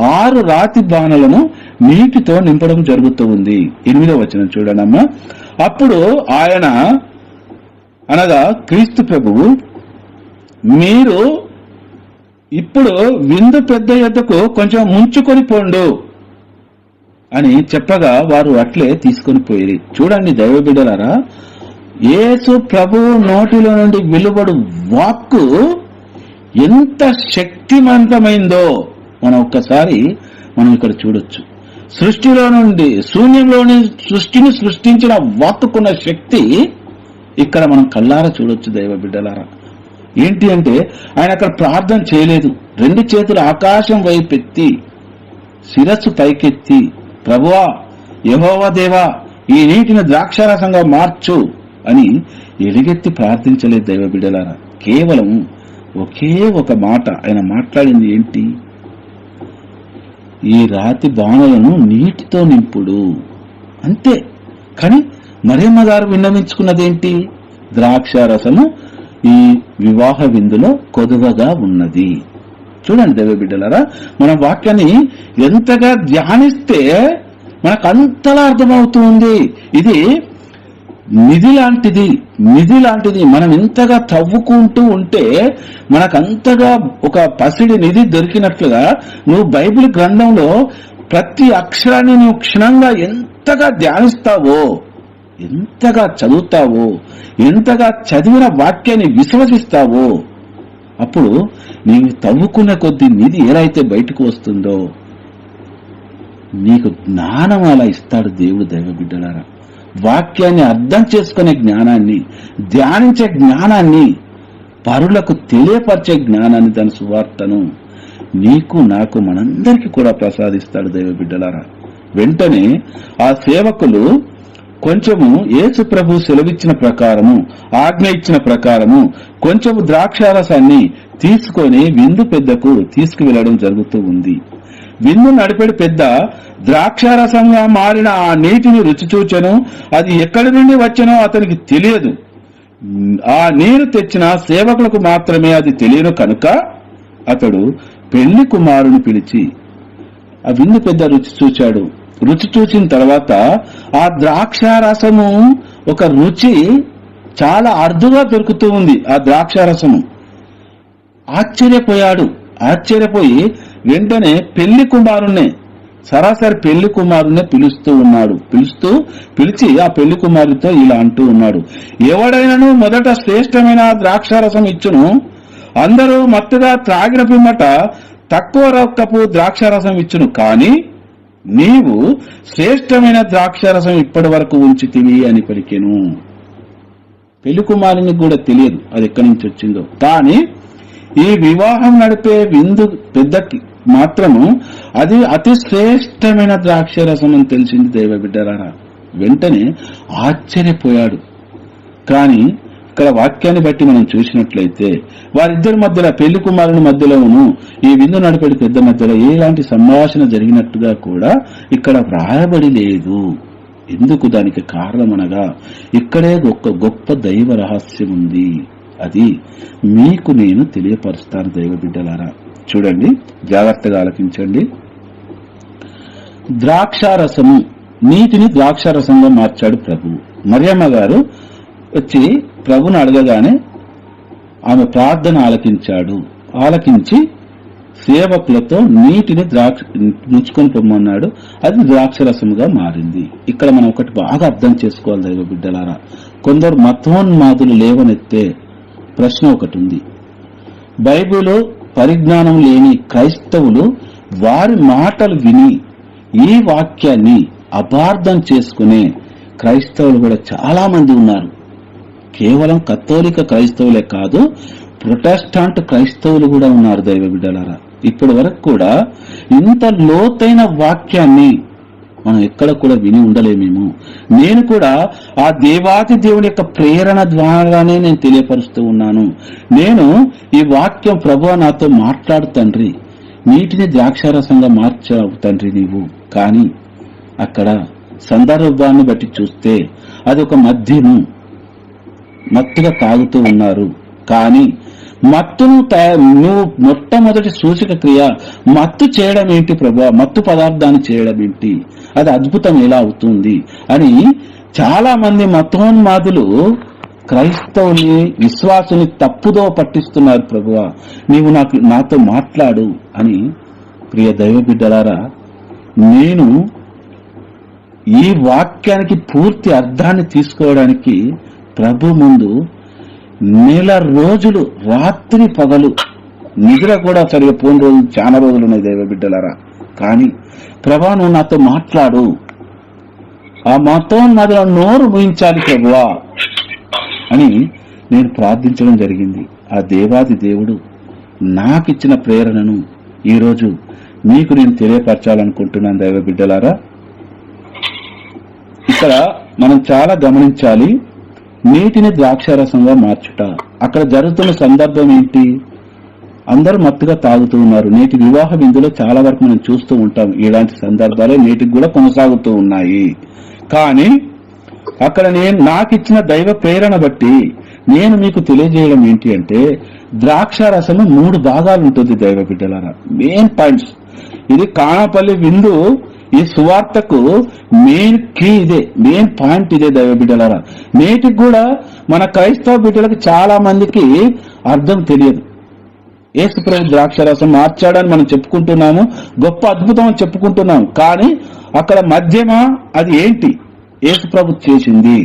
6 రాతి బాణలను నీటితో నింపడం జరుగుతూ ఉంది. 8వ వచనం చూడండమ్మా. అప్పుడు ఆయన అనగా క్రీస్తు ప్రభువు, మీరు ఇప్పుడు విందు పెద్ద యొద్దకు కొంచెం ముంచుకొని పోండు అని చెప్పగా వారు అట్లే తీసుకొని పోయి. చూడండి దైవ బిడ్డలారా, యేసు ప్రభువు నోటిలో నుండి వెలువడు వాక్కు ఎంత శక్తివంతమైందో మనం ఇక్కడ చూడొచ్చు. సృష్టిలో నుండి శూన్యంలోని సృష్టిని సృష్టించిన వాక్కుకున్న శక్తి ఇక్కడ మనం కళ్ళారా చూడొచ్చు దైవ బిడ్డలారా. ఏంటి అంటే ఆయన అక్కడ ప్రార్థన చేయలేదు. 2 చేతులు ఆకాశం వైపెత్తి శిరస్సు పైకెత్తి, ప్రభువా యెహోవా దేవా ఈ నీటిని ద్రాక్షారసంగా మార్చు అని ఎలుగెత్తి ప్రార్థించలేదు దైవ బిడ్డలారా. కేవలం ఒకే ఒక మాట ఆయన మాట్లాడింది ఏంటి? ఈ రాతి బాణలను నీటితో నింపుడు, అంతే. కానీ మరియమ్మ గారు విన్నవించుకున్నదేంటి? ద్రాక్షారసము ఈ వివాహ విందులో కొదువగా ఉన్నది. చూడండి దైవ బిడ్డలారా, మన వాక్యాన్ని ఎంతగా ధ్యానిస్తే మనకు అంతలా అర్థమవుతూ ఉంది. ఇది నిధి లాంటిది. మనం ఎంతగా తవ్వుకుంటూ ఉంటే మనకంతగా ఒక పసిడి నిధి దొరికినట్లుగా నువ్వు బైబిల్ గ్రంథంలో ప్రతి అక్షరాన్ని నువ్వు క్షుణ్ణంగా ఎంతగా ధ్యానిస్తావో, ఎంతగా చదువుతావో, ఎంతగా చదివిన వాక్యాన్ని విశ్వసిస్తావో, అప్పుడు నీవు తవ్వుకున్న కొద్ది నిధి ఎలా అయితే బయటకు వస్తుందో నీకు జ్ఞానం అలా ఇస్తాడు దేవుడు. దైవ బిడ్డలారా, వాక్యాన్ని అర్థం చేసుకునే జ్ఞానాన్ని, ధ్యానించే జ్ఞానాన్ని, పరులకు తెలియపరిచే జ్ఞానాన్ని, దాని సువార్తను నీకు నాకు మనందరికీ కూడా ప్రసాదిస్తాడు దైవ బిడ్డలారా. వెంటనే ఆ సేవకులు కొంచెము యేసు ప్రభు సెలవిచ్చిన ప్రకారము, ఆజ్ఞ ఇచ్చిన ప్రకారము కొంచెము ద్రాక్షారసాన్ని తీసుకొని విందు పెద్దకు తీసుకువెళ్లడం జరుగుతూ ఉంది. విందు నడిపెడు పెద్ద ద్రాక్షారసంగా మారిన ఆ నీటిని రుచి చూచెను. అది ఎక్కడి నుండి వచ్చనో అతనికి తెలియదు. ఆ నీరు తెచ్చిన సేవకులకు మాత్రమే అది తెలియను కనుక అతడు పెళ్లి కుమారుని పిలిచి ఆ విందు పెద్ద రుచి చూచాడు. రుచి చూసిన తర్వాత ఆ ద్రాక్షారసము ఒక రుచి చాలా అరుదుగా దొరుకుతూ ఉంది. ఆ ద్రాక్షారసము ఆశ్చర్యపోయి వెంటనే పెళ్లి కుమారుణ్ణి సరాసరి పెళ్లి కుమారునే పిలిచి ఆ పెళ్లి కుమారుతో ఇలా అంటూ ఉన్నాడు, ఎవడైనాను మొదట శ్రేష్టమైన ద్రాక్షారసం ఇచ్చును, అందరూ మత్తుగా త్రాగిన పిమ్మట తక్కువ రొక్కపు ద్రాక్షారసం ఇచ్చును, కాని నీవు శ్రేష్టమైన ద్రాక్షారసం ఇప్పటి వరకు ఉంచితివి అని పలికెను. పెళ్లి కుమారునికి కూడా తెలియదు అది ఎక్కడి నుంచి వచ్చిందో, కానీ ఈ వివాహం నడిపే విందు పెద్దకి మాత్రము అది అతి శ్రేష్టమైన ద్రాక్షరసం అని తెలిసింది దైవ బిడ్డలారా. వెంటనే ఆశ్చర్యపోయాడు. కానీ ఇక్కడ వాక్యాన్ని బట్టి మనం చూసినట్లయితే వారిద్దరి మధ్యలో, పెళ్లి కుమారుని మధ్యలోను ఈ విందు నడిపేటి పెద్ద మధ్యలో ఎలాంటి సంభాషణ జరిగినట్టుగా కూడా ఇక్కడ వ్రాయబడి లేదు. ఎందుకు? దానికి కారణం అనగా ఇక్కడే ఒక గొప్ప దైవ రహస్యం ఉంది. అది మీకు నేను తెలియపరుస్తాను దైవ బిడ్డలారా. చూడండి, జాగ్రత్తగా ఆలకించండి. ద్రాక్షారసము, నీటిని ద్రాక్షారసంగా మార్చాడు ప్రభువు. మరియమ్మ గారు వచ్చి ప్రభుని అడగగానే ఆమె ప్రార్థన ఆలకించి సేవకులతో నీటిని ముంచుకొని పొమ్మన్నాడు. అది ద్రాక్షరసముగా మారింది. ఇక్కడ మనం ఒకటి బాగా అర్థం చేసుకోవాలి దైవ బిడ్డలారా. కొందరు మతోన్మాదులు లేవనెత్తే ప్రశ్న ఒకటి ఉంది. బైబిల్ పరిజ్ఞానం లేని క్రైస్తవులు వారి మాటలు విని ఈ వాక్యాన్ని అపార్థం చేసుకునే క్రైస్తవులు కూడా చాలా మంది ఉన్నారు. కేవలం కథోలిక క్రైస్తవులే కాదు, ప్రొటెస్టాంట్ క్రైస్తవులు కూడా ఉన్నారు దైవ బిడ్డలారా. ఇప్పటి వరకు కూడా ఇంత లోతైన వాక్యాన్ని మనం ఎక్కడ కూడా విని ఉండలేమేమో. నేను కూడా ఆ దేవాది దేవుడి యొక్క ప్రేరణ ద్వారానే నేను తెలియపరుస్తూ ఉన్నాను. నేను ఈ వాక్యం ప్రభువా నాతో మాట్లాడు తండ్రి, నీటిని ద్రాక్షారసంగా మార్చావు తండ్రి నీవు. కానీ అక్కడ సందర్భాన్ని బట్టి చూస్తే అది ఒక మద్యము, మత్తుగా తాగుతూ ఉన్నారు. కానీ మత్తును నువ్వు మొట్టమొదటి సూచక క్రియ మత్తు చేయడం ఏంటి ప్రభువా, మత్తు పదార్థాన్ని చేయడం ఏంటి, అది అద్భుతం ఎలా అవుతుంది అని చాలా మంది మతోన్మాదులు క్రైస్తవుని విశ్వాసుని తప్పుదో పట్టిస్తున్నారు. ప్రభువా నీవు నాతో మాట్లాడు అని. ప్రియ దైవ బిడ్డలారా, నేను ఈ వాక్యానికి పూర్తి అర్థాన్ని తీసుకోవడానికి ప్రభు ముందు నెల రోజులు రాత్రి పగలు నిద్ర కూడా సరిగా పోని రోజులు చాలా రోజులు ఉన్నాయి దైవ బిడ్డలారా. కానీ ప్రభా నువ్వు నాతో మాట్లాడు, ఆ మతోన్మాదుల నోరు ముయించాలి ప్రభువా అని నేను ప్రార్థించడం జరిగింది. ఆ దేవాది దేవుడు నాకిచ్చిన ప్రేరణను ఈరోజు మీకు నేను తెలియపరచాలనుకుంటున్నాను దైవ బిడ్డలారా. ఇక్కడ మనం చాలా గమనించాలి. నీటిని ద్రాక్షారసంగా మార్చుట, అక్కడ జరుగుతున్న సందర్భం ఏంటి? అందరూ మత్తుగా తాగుతూ ఉన్నారు. నేటి వివాహ విందులో చాలా వరకు మనం చూస్తూ ఉంటాం. ఇలాంటి సందర్భాలే నేటికి కూడా కొనసాగుతూ ఉన్నాయి. కానీ అక్కడ నాకిచ్చిన దైవ ప్రేరణ బట్టి నేను మీకు తెలియజేయడం ఏంటి అంటే, ద్రాక్షారసము 3 భాగాలు ఉంటుంది దైవ బిడ్డలారా. మెయిన్ పాయింట్స్ ఇది. కానాపల్లి విందు ఈ సువార్తకు మెయిన్ కీ ఇదే, మెయిన్ పాయింట్ ఇదే దైవ బిడ్డలారా. నేటికి కూడా మన క్రైస్తవ బిడ్డలకు చాలా మందికి అర్థం తెలియదు. యేసు ప్రభు ద్రాక్షారసం మార్చాడని మనం చెప్పుకుంటున్నాము, గొప్ప అద్భుతం అని చెప్పుకుంటున్నాము. కానీ అక్కడ మధ్యమా అది ఏంటి? యేసు ప్రభు చేసింది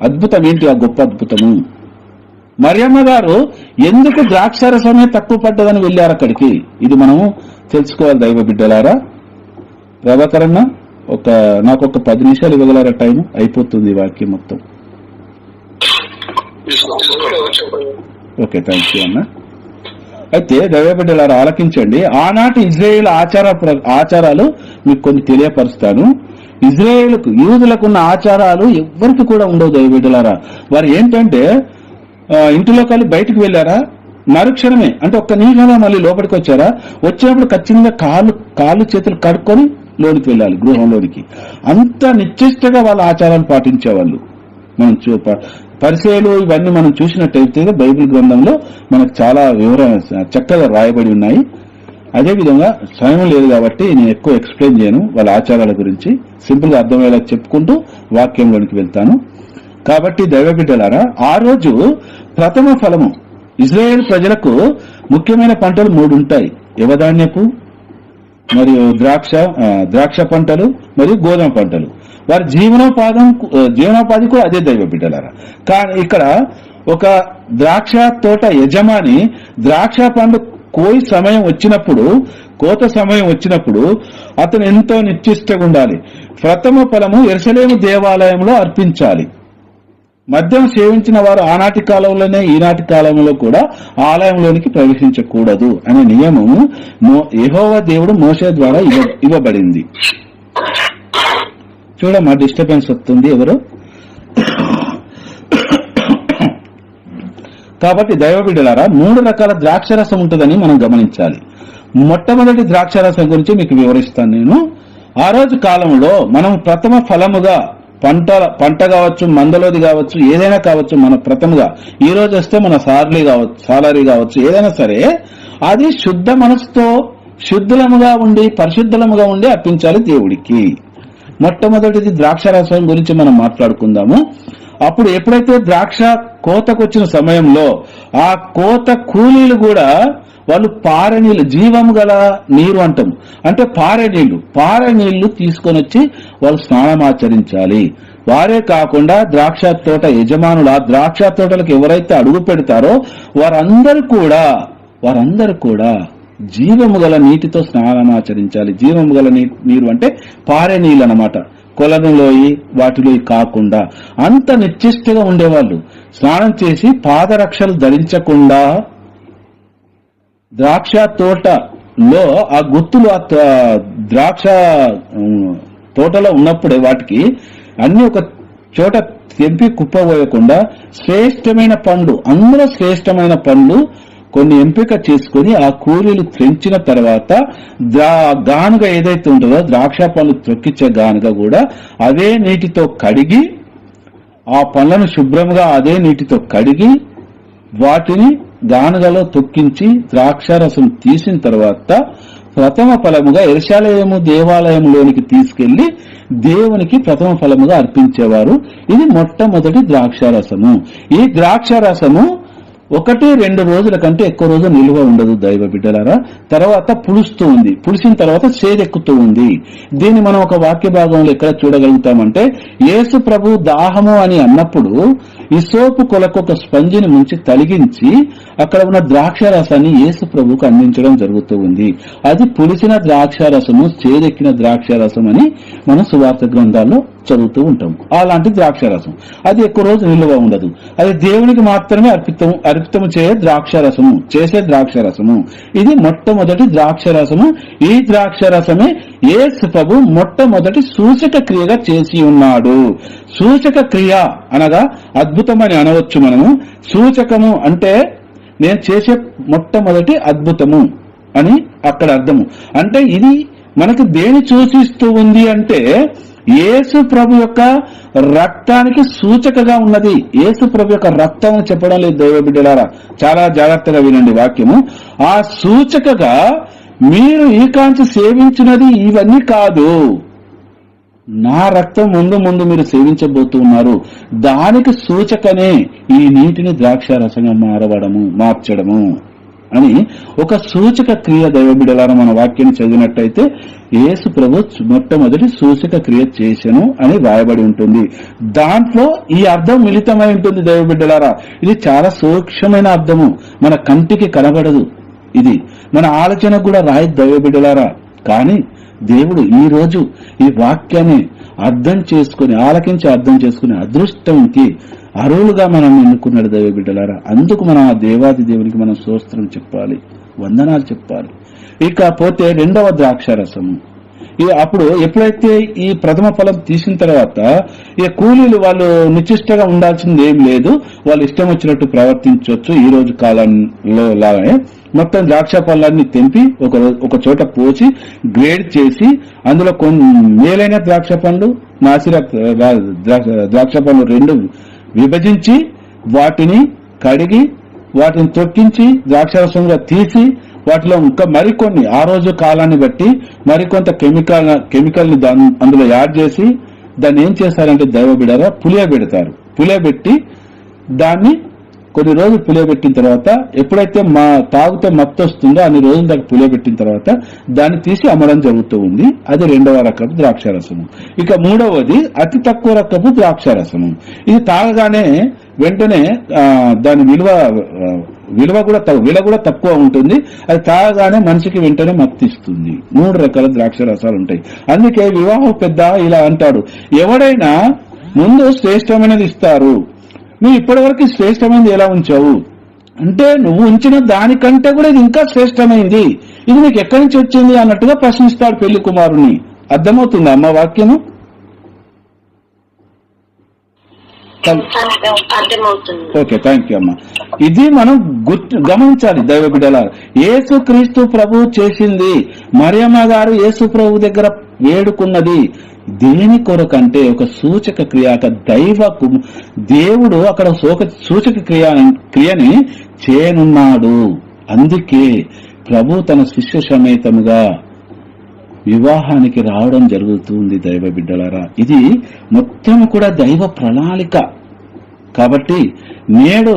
అద్భుతం ఏంటి? ఆ గొప్ప అద్భుతము. మరియమ్మ గారు ఎందుకు ద్రాక్షారసమే తక్కువ పడ్డదని వెళ్ళారు అక్కడికి? ఇది మనము తెలుసుకోవాలి దైవ బిడ్డలారా. ప్రభాకర్ అన్న నాకు ఒక 10 నిమిషాలు ఇవ్వగలరా? టైం అయిపోతుంది వాక్యం మొత్తం. ఓకే, థ్యాంక్ యూ అన్న. అయితే దైవ బిడ్డలారా ఆలకించండి. ఆనాటి ఇజ్రాయేల్ ఆచారాలు మీకు కొన్ని తెలియపరుస్తాను. ఇజ్రాయేలుకు యూదులకున్న ఆచారాలు ఎవరికి కూడా ఉండవు దైవ బిడ్డలారా. వారు ఏంటంటే ఇంటిలోకి వెళ్ళి బయటకు వెళ్ళారా, మరుక్షణమే అంటే ఒక్క నిమిషంలో మళ్ళీ లోపలికి వచ్చారా, వచ్చినప్పుడు ఖచ్చితంగా కాళ్ళు చేతులు కడుక్కొని లోనికి వెళ్ళాలి గృహంలోనికి. అంత నిశ్చిష్టగా వాళ్ళ ఆచారాలు పాటించేవాళ్ళు. మనం పరిచయాలు ఇవన్నీ మనం చూసినట్టయితే బైబిల్ గ్రంథంలో మనకు చాలా చక్కగా రాయబడి ఉన్నాయి. అదేవిధంగా సమయం లేదు కాబట్టి నేను ఎక్కువ ఎక్స్ప్లెయిన్ చేయను వాళ్ళ ఆచారాల గురించి. సింపుల్ గా అర్థమయ్యేలా చెప్పుకుంటూ వాక్యంలోనికి వెళ్తాను. కాబట్టి దైవ బిడ్డలారా, ఆ రోజు ప్రథమ ఫలము ఇజ్రాయేల్ ప్రజలకు ముఖ్యమైన పంటలు 3 ఉంటాయి. యవధాన్యపు, మరియు ద్రాక్ష పంటలు మరియు గోధుమ పంటలు. వారి జీవనోపాధి కూడా అదే దైవ బిడ్డలారా. కానీ ఇక్కడ ఒక ద్రాక్ష తోట యజమాని ద్రాక్ష పండు కోత సమయం వచ్చినప్పుడు అతను ఎంతో నిశ్చిష్టగా ఉండాలి. ప్రథమ ఫలము యెరూషలేము దేవాలయంలో అర్పించాలి. మద్యం సేవించిన వారు ఆనాటి కాలంలోనే ఈనాటి కాలంలో కూడా ఆలయంలోనికి ప్రవేశించకూడదు అనే నియమము యెహోవా దేవుడు మోషే ద్వారా ఇవ్వబడింది. చూడమ్మా, డిస్టర్బెన్స్ వస్తుంది ఎవరు. కాబట్టి దైవ బిడ్డలారా, 3 రకాల ద్రాక్షరసం ఉంటుందని మనం గమనించాలి. మొట్టమొదటి ద్రాక్షరసం గురించి మీకు వివరిస్తాను నేను. ఆ రోజు కాలంలో మనం ప్రథమ ఫలముగా పంట కావచ్చు, మందలోది కావచ్చు, ఏదైనా కావచ్చు, మన ప్రథమగా ఈ రోజు వస్తే మన సాలరీ కావచ్చు, ఏదైనా సరే అది శుద్ధ మనసుతో శుద్ధులముగా ఉండి పరిశుద్ధులముగా ఉండి అర్పించాలి దేవుడికి. మొట్టమొదటిది ద్రాక్షరసం గురించి మనం మాట్లాడుకుందాము. అప్పుడు ఎప్పుడైతే ద్రాక్ష కోతకొచ్చిన సమయంలో ఆ కోత కూలీలు కూడా వాళ్ళు పారే నీళ్లు, జీవము గల నీరు అంటాము, అంటే పారే నీళ్లు తీసుకొని వచ్చి వాళ్ళు స్నానమాచరించాలి. వారే కాకుండా ద్రాక్ష తోట యజమానులు ఆ ద్రాక్ష తోటలకు ఎవరైతే అడుగు పెడతారో వారందరూ కూడా జీవము గల నీటితో స్నానమాచరించాలి. జీవము గల నీరు అంటే పారే నీళ్ళు అన్నమాట, కొలనులోయి వాటిలో కాకుండా. అంత నిశ్చిష్టగా ఉండేవాళ్ళు. స్నానం చేసి పాదరక్షలు ధరించకుండా ద్రాక్ష తోటలో ఆ గుత్తులు ఆ ద్రాక్ష తోటలో ఉన్నప్పుడే వాటికి అన్ని ఒక చోట తెంపి కుప్పబోయకుండా శ్రేష్టమైన పండు, అందులో శ్రేష్టమైన పండు కొన్ని ఎంపిక చేసుకుని ఆ కూలీలు త్రెంచిన తర్వాత గానుగ ఏదైతే ఉంటుందో ద్రాక్ష పండ్లు త్రొక్కించే గానుగ కూడా అదే నీటితో కడిగి, ఆ పండ్లను శుభ్రంగా అదే నీటితో కడిగి వాటిని గానుగలో తొక్కించి ద్రాక్షారసం తీసిన తర్వాత ప్రథమ ఫలముగా యెరూషలేము దేవాలయంలోనికి తీసుకెళ్లి దేవునికి ప్రథమ ఫలముగా అర్పించేవారు. ఇది మొట్టమొదటి ద్రాక్షారసము. ఈ ద్రాక్షారసము 1-2 రోజుల కంటే ఎక్కువ రోజు నిల్వ ఉండదు దైవ బిడ్డలారా. తర్వాత పులుస్తూ ఉంది, పులిసిన తర్వాత చేదెక్కుతూ ఉంది. దీన్ని మనం ఒక వాక్య భాగంలో ఎక్కడ చూడగలుగుతామంటే, యేసు ప్రభు దాహము అని అన్నప్పుడు ఇసోపు కొలకు ఒక స్పంజిని ముంచి తలిగించి అక్కడ ఉన్న ద్రాక్షారసాన్ని యేసు ప్రభుకు అందించడం జరుగుతూ ఉంది. అది పులిసిన ద్రాక్షారసము, చేదెక్కిన ద్రాక్షారసం అని మనం సువార్త గ్రంథాల్లో చదువుతూ ఉంటాం. అలాంటి ద్రాక్షారసం అది ఎక్కువ రోజు నిల్వ ఉండదు. అది దేవునికి మాత్రమే అర్పితము చేసే ద్రాక్షారసము. ఇది మొట్టమొదటి ద్రాక్షారసము. ఈ ద్రాక్షారసమే యేసు ప్రభు మొట్టమొదటి సూచక క్రియగా చేసి ఉన్నాడు. సూచక క్రియ అనగా అద్భుతమని అనవచ్చు మనము. సూచకము అంటే నేను చేసే మొట్టమొదటి అద్భుతము అని అక్కడ అర్థము. అంటే ఇది మనకు దేని సూచిస్తూ ఉంది అంటే యేసు ప్రభు యొక్క రక్తానికి సూచకగా ఉన్నది. యేసు ప్రభు యొక్క రక్తం అని చెప్పడం లేదు దైవ బిడ్డలారా, చాలా జాగ్రత్తగా వినండి వాక్యము. ఆ సూచకగా మీరు ఈ కాంచి సేవించినది ఇవన్నీ కాదు, నా రక్తం ముందు మీరు సేవించబోతూ ఉన్నారు. దానికి సూచకనే ఈ నీటిని ద్రాక్షారసంగా మార్చడము అని ఒక సూచక క్రియ దైవ బిడ్డలారా. మన వాక్యాన్ని చదివినట్టయితే యేసు ప్రభు మొట్టమొదటి సూచక క్రియ చేసెను అని రాయబడి ఉంటుంది. దాంట్లో ఈ అర్థం మిళితమై ఉంటుంది దైవ బిడ్డలారా. ఇది చాలా సూక్ష్మమైన అర్థము, మన కంటికి కనబడదు. ఇది మన ఆలోచనకు కూడా రాయదు దైవ బిడ్డలారా. కానీ దేవుడు ఈ రోజు ఈ వాక్యాన్ని ఆలకించి అర్థం చేసుకుని అదృష్టంకి అరువులుగా మనం ఎన్నుకున్నాడు దైవ బిడ్డలారా. అందుకు మనం ఆ దేవాది దేవునికి మనం స్తోత్రం చెప్పాలి, వందనాలు చెప్పాలి. ఇకపోతే 2వ ద్రాక్షారసము. అప్పుడు ఎప్పుడైతే ఈ ప్రథమ ఫలం తీసిన తర్వాత ఈ కూలీలు వాళ్ళు నిశ్చిష్టగా ఉండాల్సింది ఏం లేదు, వాళ్ళు ఇష్టం వచ్చినట్టు ప్రవర్తించవచ్చు. ఈ రోజు కాలంలో లాగానే మొత్తం ద్రాక్ష పళ్ళన్నీ తెంపి ఒక చోట పోసి గ్రేడ్ చేసి అందులో కొన్ని మేలైన ద్రాక్ష పండ్లు, నాసిర ద్రాక్ష పండ్లు 2 విభజించి వాటిని కడిగి వాటిని తొక్కించి ద్రాక్షారసంగా తీసి వాటిలో ఇంకా మరికొన్ని ఆ రోజు కాలాన్ని బట్టి మరికొంత కెమికల్ ని అందులో యాడ్ చేసి దాన్ని ఏం చేస్తారంటే దైవ బిడ్డరా పులియబెడతారు. పులియబెట్టి దాన్ని కొన్ని రోజులు పులియబెట్టిన తర్వాత ఎప్పుడైతే తాగితే మత్తు వస్తుందో అన్ని రోజుల దాకా పులియబెట్టిన తర్వాత దాన్ని తీసి అమ్మడం జరుగుతూ ఉంది. అది 2వ రకపు ద్రాక్షారసము. ఇక 3వది అతి తక్కువ రకపు ద్రాక్షారసము. ఇది తాగగానే వెంటనే దాని విలువ కూడా తక్కువ ఉంటుంది. అది తాగగానే మనిషికి వెంటనే మత్తిస్తుంది. 3 రకాల ద్రాక్ష రసాలు ఉంటాయి. అందుకే వివాహం పెద్ద ఇలా అంటాడు, ఎవడైనా ముందు శ్రేష్టమైనది ఇస్తారు, నువ్వు ఇప్పటివరకు శ్రేష్టమైనది ఎలా ఉంచావు అంటే నువ్వు ఉంచిన దానికంటే కూడా ఇది ఇంకా శ్రేష్టమైంది, ఇది నీకు ఎక్కడి నుంచి వచ్చింది అన్నట్టుగా ప్రశ్నిస్తాడు పెళ్లి కుమారుని. అర్థమవుతుందా అమ్మ వాక్యము? ఓకే, థ్యాంక్ యూ అమ్మా. ఇది మనం గమనించాలి దైవ బిడ్డలారా. యేసు క్రీస్తు ప్రభు చేసింది, మరియమ్మ గారు యేసు ప్రభు దగ్గర వేడుకున్నది దేని కొరకంటే ఒక సూచక క్రియ. దేవుడు అక్కడ సూచక క్రియని చేయనున్నాడు. అందుకే ప్రభు తన శిష్య సమేతముగా వివాహానికి రావడం జరుగుతుంది దైవ బిడ్డలారా. ఇది మొత్తం కూడా దైవ ప్రణాళిక. కాబట్టి నేడు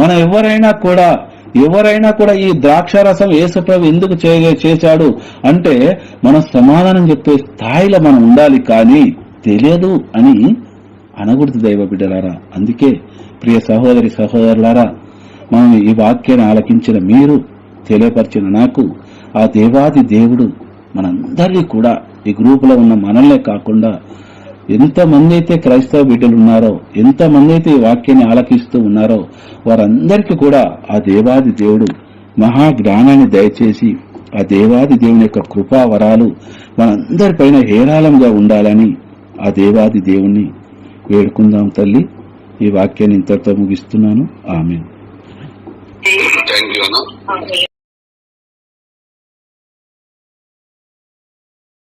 మనం ఎవరైనా కూడా ఈ ద్రాక్షారసం యేసుప్రభు ఎందుకు చేశాడు అంటే మనం సమాధానం చెప్పే స్థాయిలో మనం ఉండాలి, కానీ తెలియదు అని అనకూడదు దైవ బిడ్డలారా. అందుకే ప్రియ సహోదరి సహోదరులారా, మనం ఈ వాక్యాన్ని ఆలకించిన మీరు, తెలియపరిచిన నాకు ఆ దేవాది దేవుడు మనందరికీ కూడా ఈ గ్రూపులో ఉన్న మనల్నే కాకుండా ఎంతమంది అయితే క్రైస్తవ బిడ్డలు ఉన్నారో, ఎంతమంది అయితే ఈ వాక్యాన్ని ఆలకిస్తూ ఉన్నారో వారందరికీ కూడా ఆ దేవాది దేవుడు మహా జ్ఞానాన్ని దయచేసి ఆ దేవాది దేవుని యొక్క కృపా వరాలు మనందరిపైన హేరాళంగా ఉండాలని ఆ దేవాది దేవుణ్ణి వేడుకుందాం తల్లి. ఈ వాక్యాన్ని ఇంతటితో ముగిస్తున్నాను. ఆమేన్.